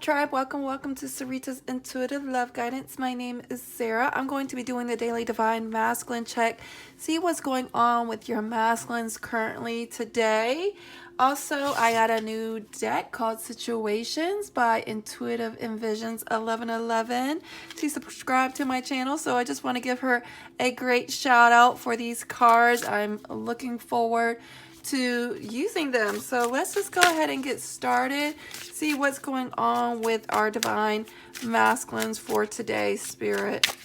tribe? Welcome to Sarita's Intuitive Love Guidance. My name is Sarah. I'm going to be doing the daily divine masculine check. See what's going on with your masculines currently today. Also, I got a new deck called Situations by Intuitive Envisions 1111. She subscribed to my channel, so I just want to give her a great shout out for these cards. I'm looking forward to using them. So let's just go ahead and get started. See what's going on with our divine masculines for today, Spirit.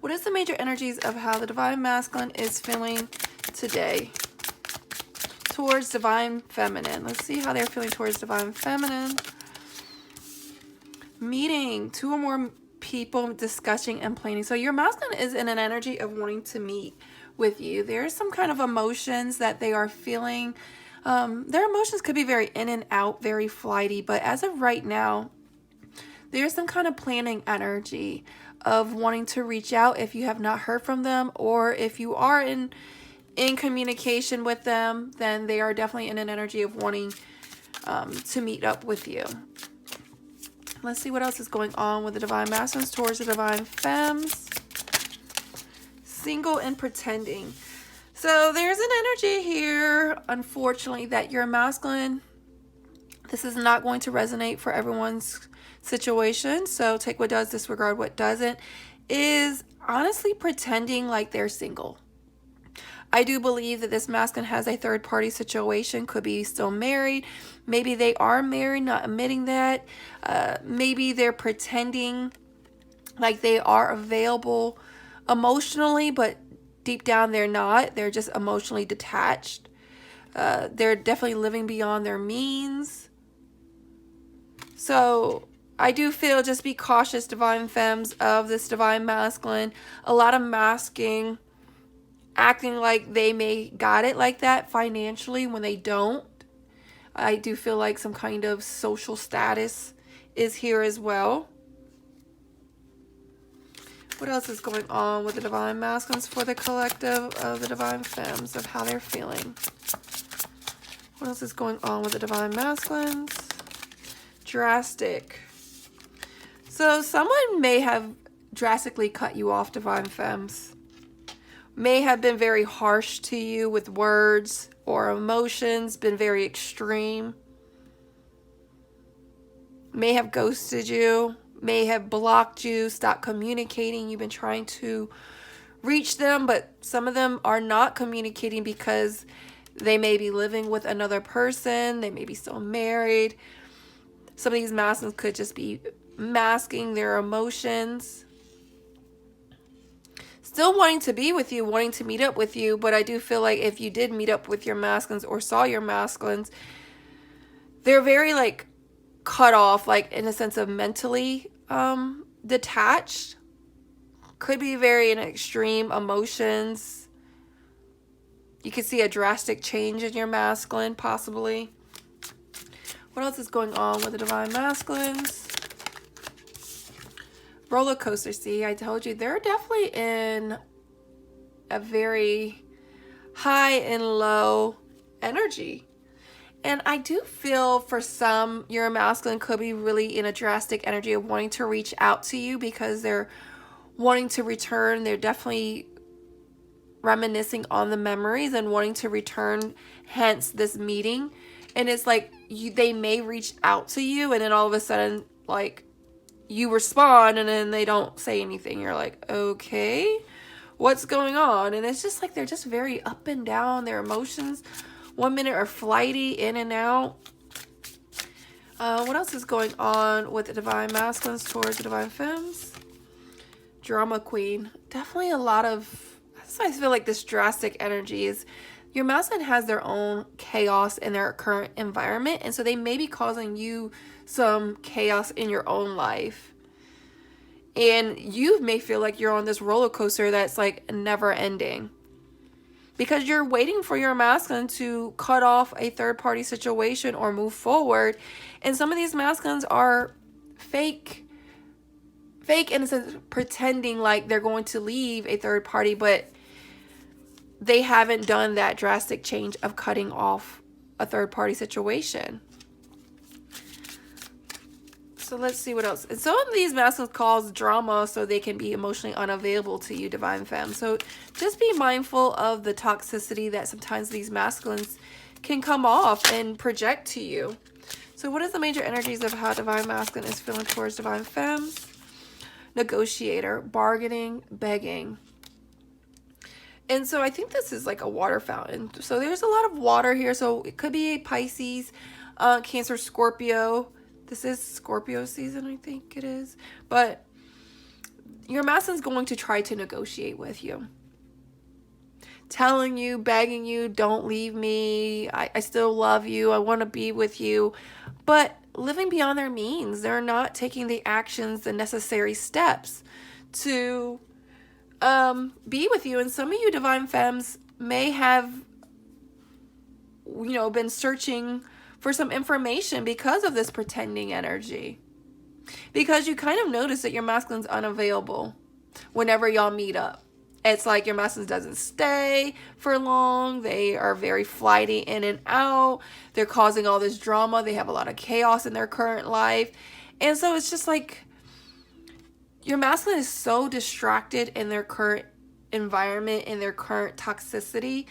What is the major energies of how the divine masculine is feeling today towards divine feminine? Let's see how they're feeling towards divine feminine. Meeting, 2 or more people discussing and planning. So your masculine is in an energy of wanting to meet with you. There's some kind of emotions that they are feeling. Their emotions could be very in and out, very flighty, but as of right now, there's some kind of planning energy of wanting to reach out if you have not heard from them, or if you are in communication with them, then they are definitely in an energy of wanting to meet up with you. Let's see what else is going on with the divine masculines towards the divine femmes. Single and pretending. So there's an energy here, unfortunately, that your masculine, this is not going to resonate for everyone's situation, so take what does, disregard what doesn't, is honestly pretending like they're single. I do believe that this masculine has a third party situation, could be still married. Maybe they are married, not admitting that. Maybe they're pretending like they are available emotionally, but deep down they're not. They're just emotionally detached. They're definitely living beyond their means. So I do feel, just be cautious, divine femmes, of this divine masculine. A lot of masking, acting like they may got it like that financially when they don't. I do feel like some kind of social status is here as well. What else is going on with the divine masculines for the collective of the divine femmes, of how they're feeling? What else is going on with the divine masculines? Drastic. So someone may have drastically cut you off, divine femmes. May have been very harsh to you with words or emotions, been very extreme. May have ghosted you. May have blocked you, stopped communicating. You've been trying to reach them, but some of them are not communicating because they may be living with another person. They may be still married. Some of these masculines could just be masking their emotions. Still wanting to be with you, wanting to meet up with you, but I do feel like if you did meet up with your masculines or saw your masculines, they're very like cut off, like in a sense of mentally detached. Could be very in extreme emotions. You could see a drastic change in your masculine, possibly. What else is going on with the divine masculines? Roller coaster. See, I told you they're definitely in a very high and low energy. And I do feel for some, your masculine could be really in a drastic energy of wanting to reach out to you because they're wanting to return. They're definitely reminiscing on the memories and wanting to return, hence this meeting. And it's like they may reach out to you, and then all of a sudden, like, you respond and then they don't say anything. You're like, okay, what's going on? And it's just like they're just very up and down. Their emotions 1 minute are flighty, in and out. What else is going on with the divine masculines towards the divine femmes? Drama queen. Definitely a lot of, I feel like this drastic energy is, your masculine has their own chaos in their current environment, and so they may be causing you some chaos in your own life. And you may feel like you're on this roller coaster that's like never ending, because you're waiting for your masculine to cut off a third party situation or move forward. And some of these masculines are fake in a sense, pretending like they're going to leave a third party, but they haven't done that drastic change of cutting off a third party situation. So let's see what else. And some of these masculines cause drama so they can be emotionally unavailable to you, Divine Femme. So just be mindful of the toxicity that sometimes these masculines can come off and project to you. So what is the major energies of how Divine Masculine is feeling towards Divine Femmes? Negotiator, bargaining, begging. And so I think this is like a water fountain. So there's a lot of water here. So it could be a Pisces, Cancer, Scorpio. This is Scorpio season, I think it is. But your masculine's going to try to negotiate with you. Telling you, begging you, don't leave me. I still love you. I want to be with you. But living beyond their means. They're not taking the actions, the necessary steps to be with you. And some of you Divine Femmes may have, you know, been searching for some information because of this pretending energy. Because you kind of notice that your masculine's unavailable whenever y'all meet up. It's like your masculine doesn't stay for long. They are very flighty in and out. They're causing all this drama. They have a lot of chaos in their current life. And so it's just like your masculine is so distracted in their current environment, in their current toxicity,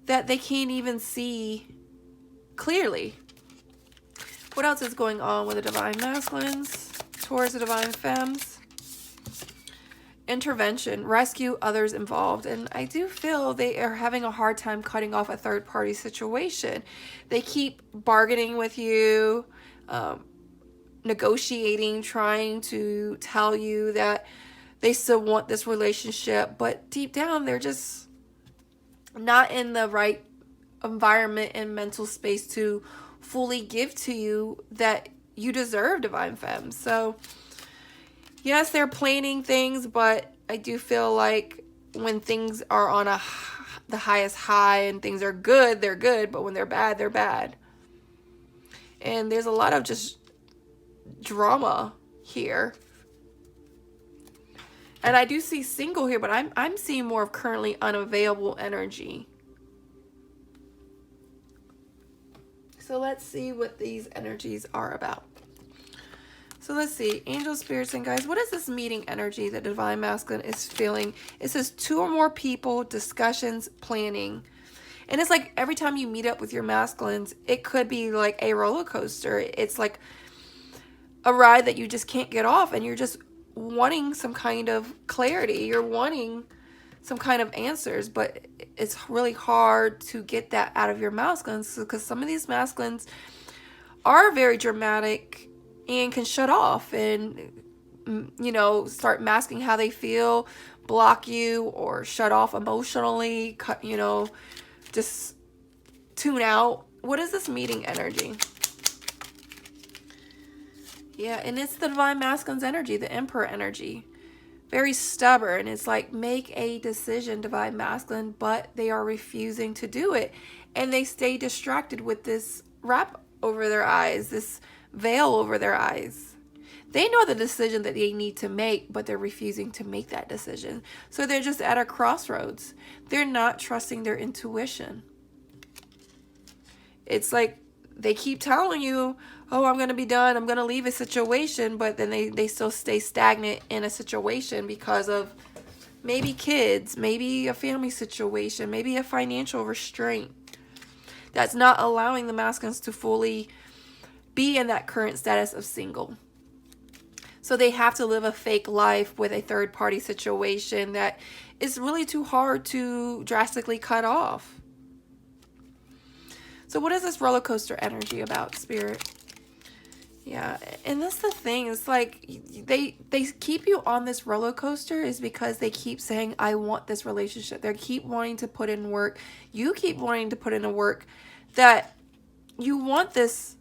that they can't even see clearly. What else is going on with the Divine Masculines towards the Divine Femmes? Intervention, rescue others involved. And I do feel they are having a hard time cutting off a third-party situation. They keep bargaining with you, negotiating, trying to tell you that they still want this relationship, but deep down they're just not in the right environment and mental space to fully give to you that you deserve, Divine Femme. So yes, they're planning things, but I do feel like when things are on the highest high and things are good, they're good, but when they're bad, they're bad. And there's a lot of just drama here. And I do see single here, but I'm seeing more of currently unavailable energy. So let's see what these energies are about. So let's see, angel, spirits, and guys, what is this meeting energy that Divine Masculine is feeling? It says 2 or more people, discussions, planning. And it's like every time you meet up with your masculines, it could be like a roller coaster. It's like a ride that you just can't get off, and you're just wanting some kind of clarity. You're wanting some kind of answers, but it's really hard to get that out of your masculines because some of these masculines are very dramatic and can shut off and, you know, start masking how they feel, block you, or shut off emotionally, cut, you know, just tune out. What is this meeting energy? Yeah, and it's the Divine Masculine's energy, the Emperor energy. Very stubborn. It's like, make a decision, Divine Masculine, but they are refusing to do it. And they stay distracted with this wrap over their eyes, this veil over their eyes. They know the decision that they need to make, but they're refusing to make that decision. So they're just at a crossroads. They're not trusting their intuition. It's like they keep telling you, oh, I'm going to be done, I'm going to leave a situation, but then they still stay stagnant in a situation because of maybe kids, maybe a family situation, maybe a financial restraint that's not allowing the masculines to fully be in that current status of single. So they have to live a fake life with a third-party situation that is really too hard to drastically cut off. So what is this roller coaster energy about, Spirit? Yeah, and that's the thing. It's like they keep you on this roller coaster is because they keep saying, I want this relationship. They keep wanting to put in work. You keep wanting to put in a work that you want this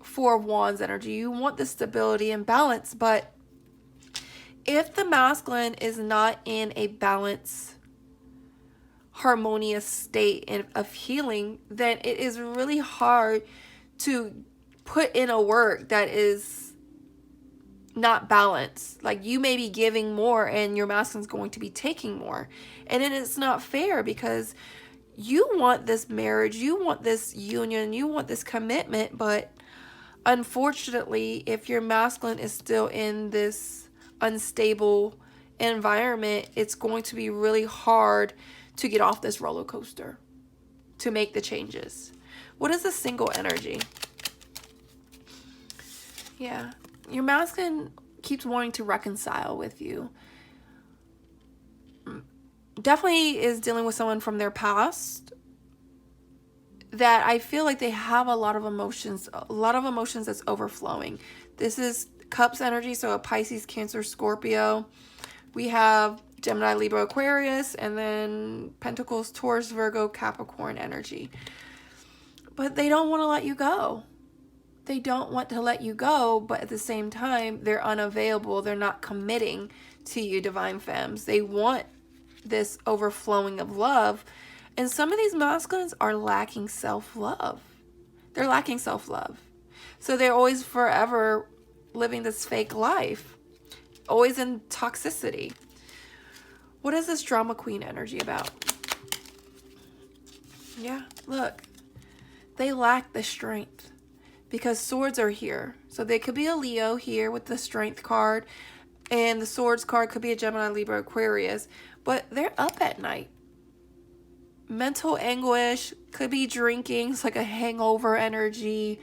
Four of Wands energy. You want this stability and balance. But if the masculine is not in a balanced, harmonious state of healing, then it is really hard to put in a work that is not balanced. Like you may be giving more and your masculine's going to be taking more. And then it's not fair because you want this marriage, you want this union, you want this commitment, but unfortunately, if your masculine is still in this unstable environment, it's going to be really hard to get off this roller coaster, to make the changes. What is the single energy? Yeah, your masculine keeps wanting to reconcile with you. Definitely is dealing with someone from their past that I feel like they have a lot of emotions that's overflowing. This is Cups energy, so a Pisces, Cancer, Scorpio. We have Gemini, Libra, Aquarius, and then Pentacles, Taurus, Virgo, Capricorn energy. But they don't want to let you go. They don't want to let you go, but at the same time, they're unavailable. They're not committing to you, Divine Femmes. They want this overflowing of love. And some of these masculines are lacking self-love. They're lacking self-love. So they're always forever living this fake life, always in toxicity. What is this drama queen energy about? Yeah, look. They lack the strength because swords are here. So they could be a Leo here with the strength card, and the swords card could be a Gemini, Libra, Aquarius, but they're up at night. Mental anguish, could be drinking, it's like a hangover energy,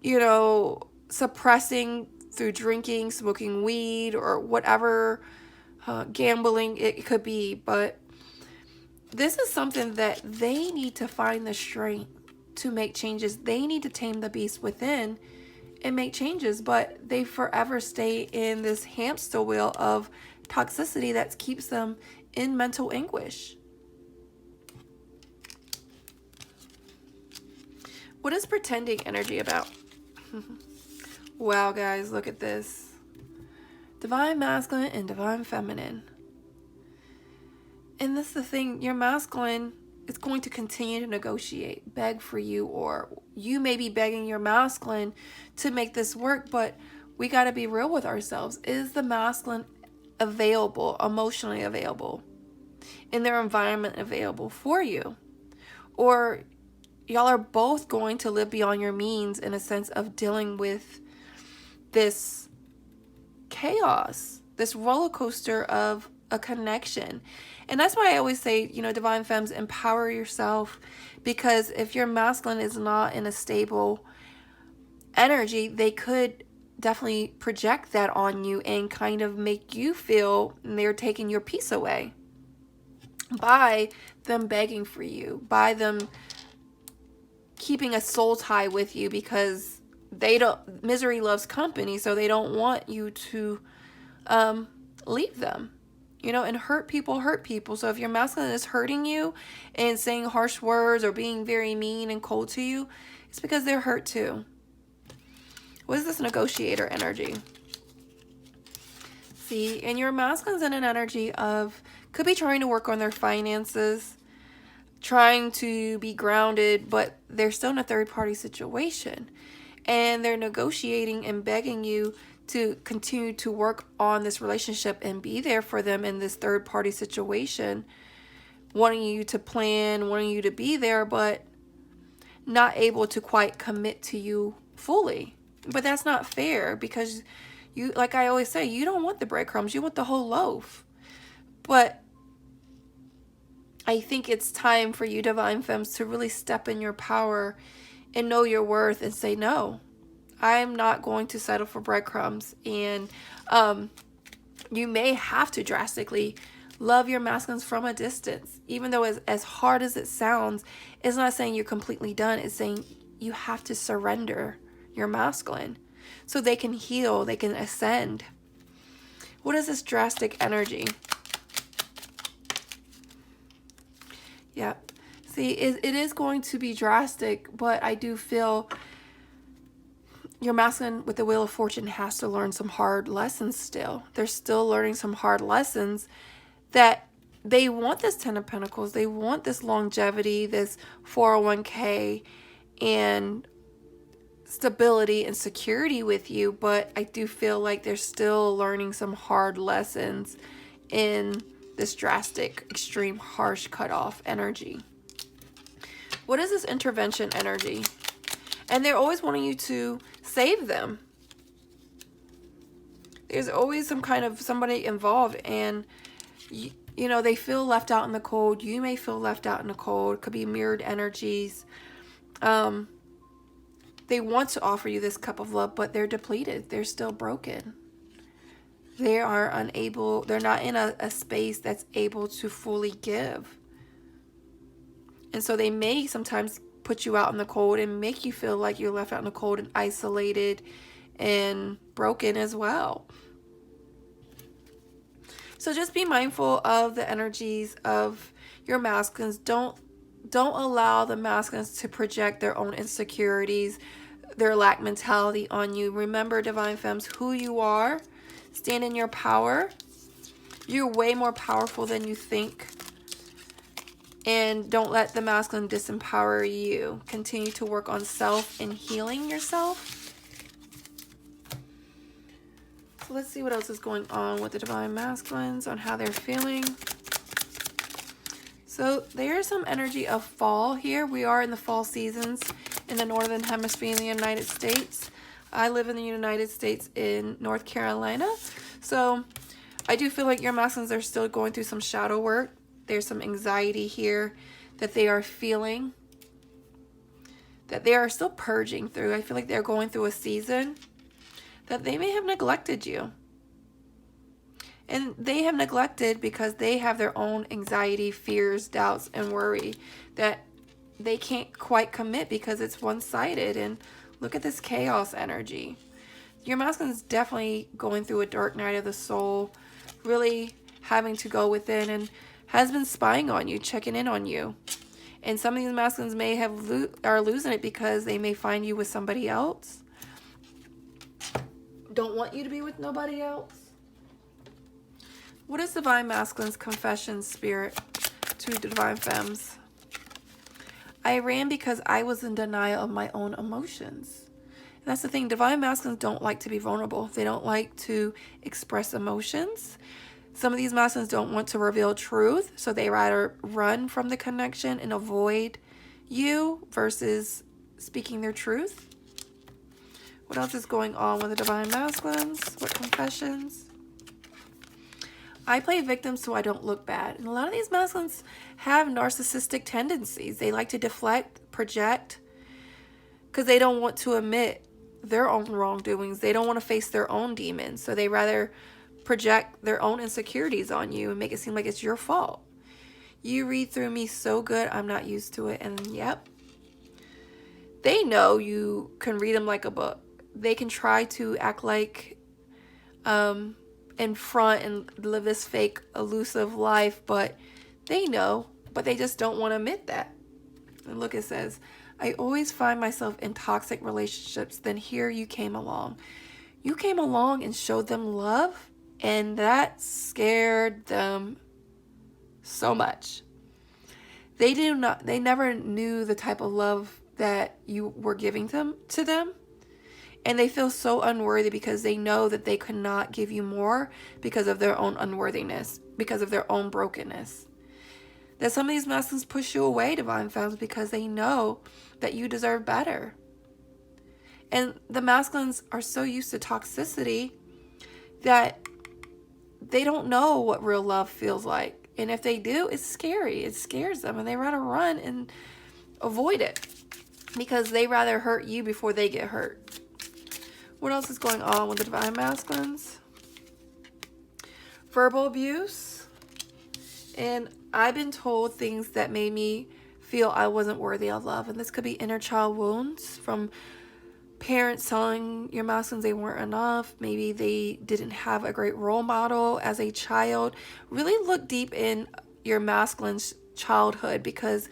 you know, suppressing through drinking, smoking weed, or whatever, gambling it could be. But this is something that they need to find the strength to make changes. They need to tame the beast within and make changes, but they forever stay in this hamster wheel of toxicity that keeps them in mental anguish. What is pretending energy about? Wow, guys, look at this. Divine masculine and divine feminine. And this is the thing, your masculine is going to continue to negotiate, beg for you, or you may be begging your masculine to make this work, but we got to be real with ourselves. Is the masculine available, emotionally available, in their environment available for you? Or y'all are both going to live beyond your means in a sense of dealing with this chaos, this roller coaster of a connection. And that's why I always say, you know, Divine Femmes, empower yourself, because if your masculine is not in a stable energy, they could definitely project that on you and kind of make you feel they're taking your peace away by them begging for you, by them keeping a soul tie with you, because they don't, misery loves company, so they don't want you to leave them. You know, and hurt people. So if your masculine is hurting you and saying harsh words or being very mean and cold to you, it's because they're hurt too. What is this negotiator energy? See, and your masculine's in an energy of, could be trying to work on their finances, trying to be grounded, but they're still in a third-party situation. And they're negotiating and begging you to continue to work on this relationship and be there for them in this third-party situation, wanting you to plan, wanting you to be there, but not able to quite commit to you fully. But that's not fair, because you, like I always say, you don't want the breadcrumbs, you want the whole loaf. But I think it's time for you, Divine Femmes, to really step in your power and know your worth and say, no, I'm not going to settle for breadcrumbs. And you may have to drastically love your masculines from a distance. Even though as hard as it sounds, it's not saying you're completely done. It's saying you have to surrender your masculine so they can heal, they can ascend. What is this drastic energy? Yeah. See, it is going to be drastic, but I do feel your masculine with the Wheel of Fortune has to learn some hard lessons still. They're still learning some hard lessons, that they want this Ten of Pentacles. They want this longevity, this 401k, and stability and security with you. But I do feel like they're still learning some hard lessons in this drastic, extreme, harsh cutoff energy. What is this intervention energy? And they're always wanting you to save them. There's always some kind of somebody involved, and you know, they feel left out in the cold. You may feel left out in the cold. It could be mirrored energies. They want to offer you this cup of love, but they're depleted. They're still broken. They are unable, they're not in a space that's able to fully give. And so they may sometimes put you out in the cold and make you feel like you're left out in the cold and isolated and broken as well. So just be mindful of the energies of your masculines. Don't allow the masculines to project their own insecurities, their lack mentality on you. Remember, Divine Femmes, who you are. Stand in your power. You're way more powerful than you think. And don't let the masculine disempower you. Continue to work on self and healing yourself. So let's see what else is going on with the Divine Masculines, on how they're feeling. So there's some energy of fall here. We are in the fall seasons in the Northern Hemisphere in the United States. I live in the United States in North Carolina. So I do feel like your masculines are still going through some shadow work. There's some anxiety here that they are feeling, that they are still purging through. I feel like they're going through a season that they may have neglected you. And they have neglected because they have their own anxiety, fears, doubts, and worry that they can't quite commit because it's one-sided. And look at this chaos energy. Your masculine is definitely going through a dark night of the soul, really having to go within, and has been spying on you, checking in on you. And some of these masculines may have are losing it because they may find you with somebody else. Don't want you to be with nobody else. What is Divine Masculine's confession, Spirit, to Divine Femmes? I ran because I was in denial of my own emotions. And that's the thing. Divine Masculines don't like to be vulnerable. They don't like to express emotions. Some of these masculines don't want to reveal truth, so they rather run from the connection and avoid you versus speaking their truth. What else is going on with the Divine Masculines? What confessions? I play victim so I don't look bad. And a lot of these masculines have narcissistic tendencies. They like to deflect, project, because they don't want to admit their own wrongdoings. They don't want to face their own demons. So they rather project their own insecurities on you and make it seem like it's your fault. You read through me so good, I'm not used to it. And yep, they know you can read them like a book. They can try to act like in front and live this fake elusive life, but they know, but they just don't want to admit that. And look, it says, I always find myself in toxic relationships. Then here you came along. You came along and showed them love, and that scared them so much. They never knew the type of love that you were giving to them. And they feel so unworthy because they know that they could not give you more because of their own unworthiness, because of their own brokenness. That some of these masculines push you away, Divine Femmes, because they know that you deserve better. And the masculines are so used to toxicity that they don't know what real love feels like. And if they do, it's scary. It scares them, and they rather run and avoid it because they rather hurt you before they get hurt. What else is going on with the Divine Masculines? Verbal abuse. And I've been told things that made me feel I wasn't worthy of love. And this could be inner child wounds from parents telling your masculines they weren't enough. Maybe they didn't have a great role model as a child. Really look deep in your masculine's childhood, because,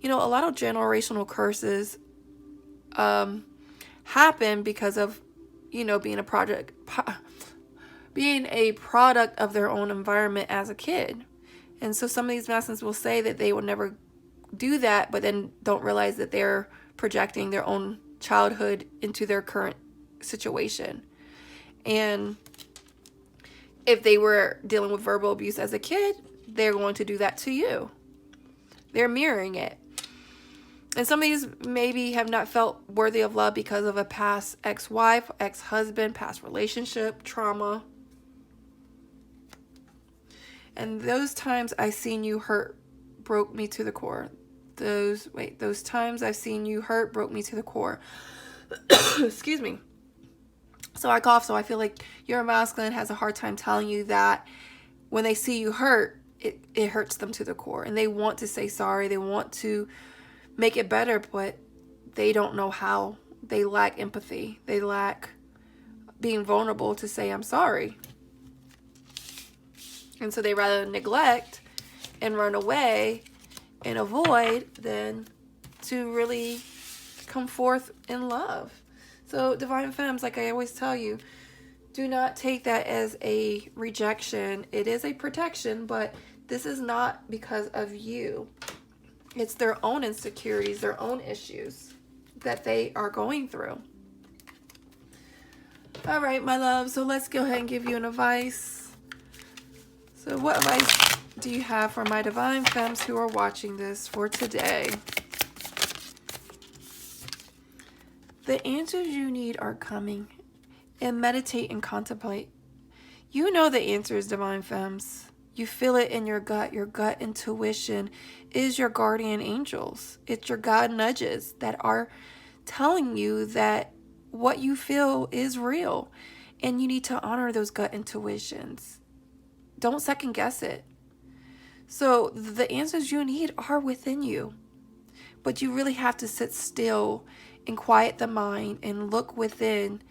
you know, a lot of generational curses happen because of, you know, being a product of their own environment as a kid. And so some of these masculines will say that they will never do that, but then don't realize that they're projecting their own childhood into their current situation. And if they were dealing with verbal abuse as a kid, they're going to do that to you. They're mirroring it. And some of these maybe have not felt worthy of love because of a past ex-wife, ex-husband, past relationship, trauma. And those times I seen you hurt broke me to the core. Those times I've seen you hurt broke me to the core. Excuse me. So I cough, so I feel like your masculine has a hard time telling you that when they see you hurt, it hurts them to the core. And they want to say sorry. They want to make it better, but they don't know how. They lack empathy. They lack being vulnerable to say, I'm sorry. And so they rather neglect and run away and avoid than to really come forth in love. So Divine Femmes, like I always tell you, do not take that as a rejection. It is a protection, but this is not because of you. It's their own insecurities, their own issues that they are going through. All right, my love. So let's go ahead and give you an advice. So what advice do you have for my Divine Femmes who are watching this for today? The answers you need are coming. And meditate and contemplate. You know the answers, Divine Femmes. You feel it in your gut. Your gut intuition is your guardian angels. It's your God nudges that are telling you that what you feel is real. And you need to honor those gut intuitions. Don't second guess it. So the answers you need are within you. But you really have to sit still and quiet the mind and look within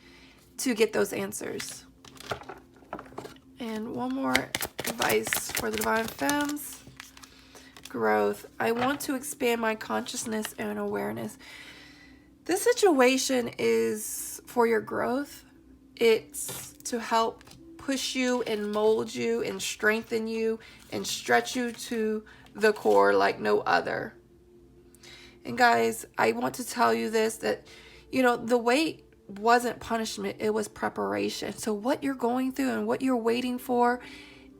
to get those answers. And one more advice for the Divine Femmes. Growth. I want to expand my consciousness and awareness. This situation is for your growth. It's to help push you and mold you and strengthen you and stretch you to the core like no other. And guys, I want to tell you this, that, you know, the wait wasn't punishment, it was preparation. So what you're going through and what you're waiting for,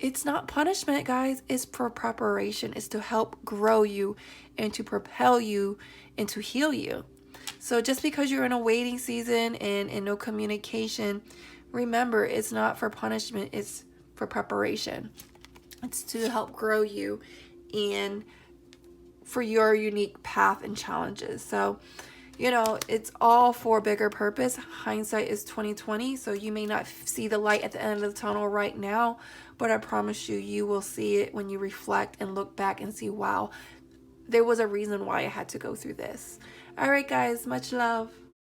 it's not punishment, guys. It's for preparation. It's to help grow you and to propel you and to heal you. So just because you're in a waiting season and no communication, remember, it's not for punishment. It's for preparation. It's to help grow you and for your unique path and challenges. So, you know, it's all for a bigger purpose. Hindsight is 20/20, so you may not see the light at the end of the tunnel right now, but I promise you, you will see it when you reflect and look back and see, wow, there was a reason why I had to go through this. All right, guys, much love.